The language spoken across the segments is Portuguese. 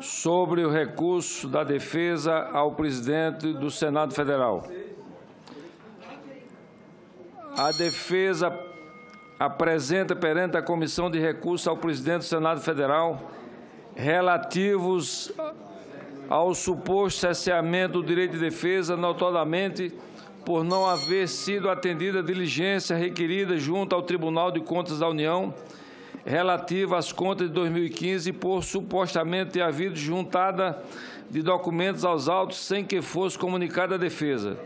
sobre o recurso da defesa ao presidente do Senado Federal. A defesa apresenta perante a Comissão de Recursos ao presidente do Senado Federal relativos ao suposto cerceamento do direito de defesa, notadamente por não haver sido atendida a diligência requerida junto ao Tribunal de Contas da União relativa às contas de 2015 por supostamente ter havido juntada de documentos aos autos sem que fosse comunicada a defesa.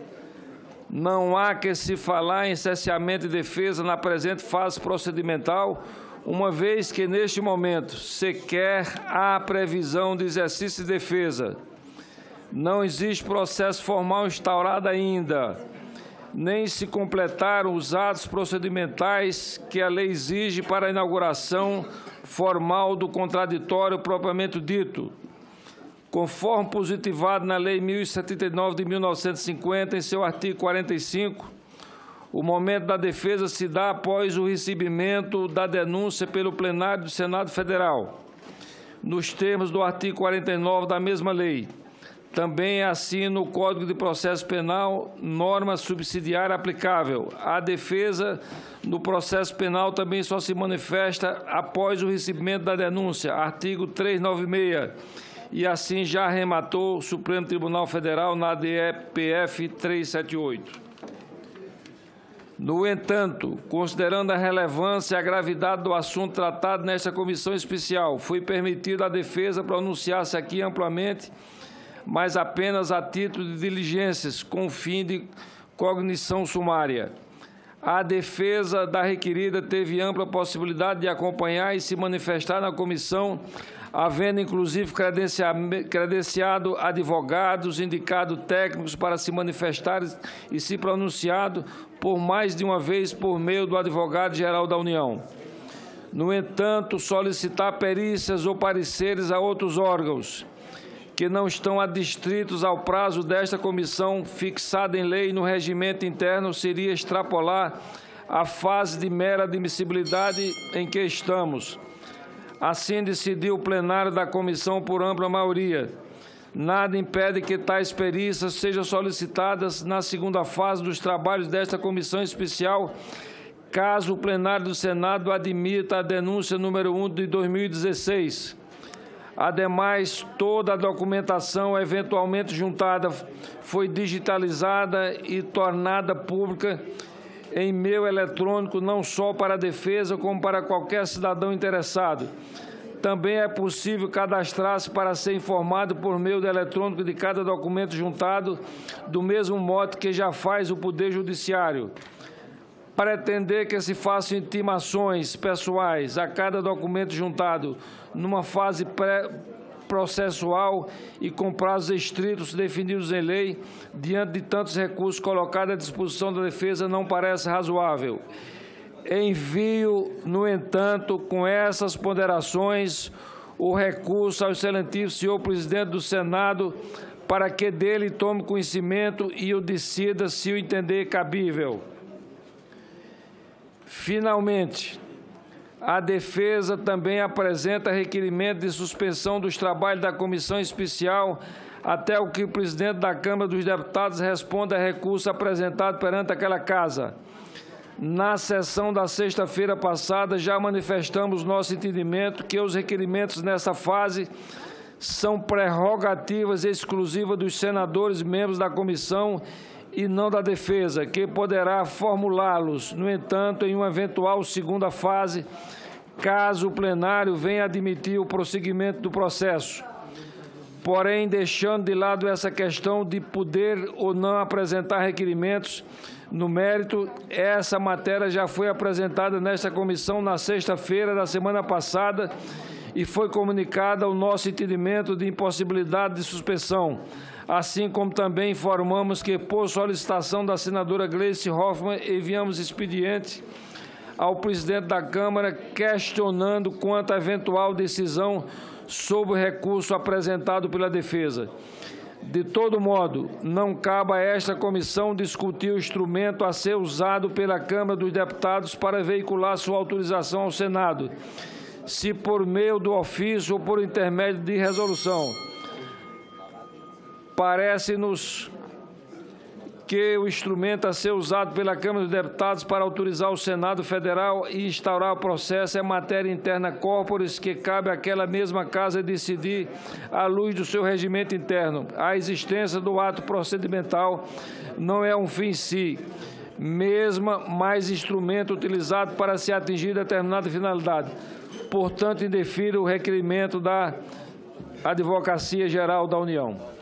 Não há que se falar em cerceamento de defesa na presente fase procedimental, uma vez que, neste momento, sequer há previsão de exercício de defesa. Não existe processo formal instaurado ainda, nem se completaram os atos procedimentais que a lei exige para a inauguração formal do contraditório propriamente dito, conforme positivado na Lei 1079 de 1950, em seu artigo 45, o momento da defesa se dá após o recebimento da denúncia pelo plenário do Senado Federal, nos termos do artigo 49 da mesma lei. Também é assim no Código de Processo Penal, norma subsidiária aplicável. A defesa no processo penal também só se manifesta após o recebimento da denúncia, artigo 396, e assim já arrematou o Supremo Tribunal Federal na DPF 378. No entanto, considerando a relevância e a gravidade do assunto tratado nesta comissão especial, foi permitido à defesa pronunciar-se aqui amplamente, mas apenas a título de diligências, com fim de cognição sumária. A defesa da requerida teve ampla possibilidade de acompanhar e se manifestar na comissão, havendo inclusive credenciado advogados, indicado técnicos para se manifestar e se pronunciado por mais de uma vez por meio do advogado-geral da União. No entanto, solicitar perícias ou pareceres a outros órgãos que não estão adstritos ao prazo desta comissão fixada em lei no regimento interno seria extrapolar a fase de mera admissibilidade em que estamos. Assim decidiu o plenário da comissão por ampla maioria. Nada impede que tais perícias sejam solicitadas na segunda fase dos trabalhos desta comissão especial, caso o plenário do Senado admita a denúncia número 1 de 2016. Ademais, toda a documentação eventualmente juntada foi digitalizada e tornada pública em meio eletrônico, não só para a defesa, como para qualquer cidadão interessado. Também é possível cadastrar-se para ser informado por meio do eletrônico de cada documento juntado, do mesmo modo que já faz o Poder Judiciário. Pretender que se façam intimações pessoais a cada documento juntado numa fase pré-processual e com prazos estritos definidos em lei, diante de tantos recursos colocados à disposição da defesa, não parece razoável. Envio, no entanto, com essas ponderações, o recurso ao excelentíssimo senhor presidente do Senado para que dele tome conhecimento e o decida se o entender cabível. Finalmente, a defesa também apresenta requerimento de suspensão dos trabalhos da comissão especial até o que o presidente da Câmara dos Deputados responda a recurso apresentado perante aquela casa. Na sessão da sexta-feira passada, já manifestamos nosso entendimento que os requerimentos nessa fase são prerrogativas exclusivas dos senadores membros da comissão e não da defesa, que poderá formulá-los, no entanto, em uma eventual segunda fase, caso o plenário venha admitir o prosseguimento do processo. Porém, deixando de lado essa questão de poder ou não apresentar requerimentos, no mérito, essa matéria já foi apresentada nesta comissão na sexta-feira da semana passada e foi comunicada o nosso entendimento de impossibilidade de suspensão, assim como também informamos que, por solicitação da senadora Gleice Hoffmann, enviamos expediente ao presidente da Câmara questionando quanto à eventual decisão sobre o recurso apresentado pela defesa. De todo modo, não cabe a esta comissão discutir o instrumento a ser usado pela Câmara dos Deputados para veicular sua autorização ao Senado, se por meio do ofício ou por intermédio de resolução. Parece-nos que o instrumento a ser usado pela Câmara dos Deputados para autorizar o Senado Federal e instaurar o processo é matéria interna corporis que cabe àquela mesma Casa decidir à luz do seu regimento interno. A existência do ato procedimental não é um fim em si, mesmo mais instrumento utilizado para se atingir determinada finalidade. Portanto, indefiro o requerimento da Advocacia Geral da União.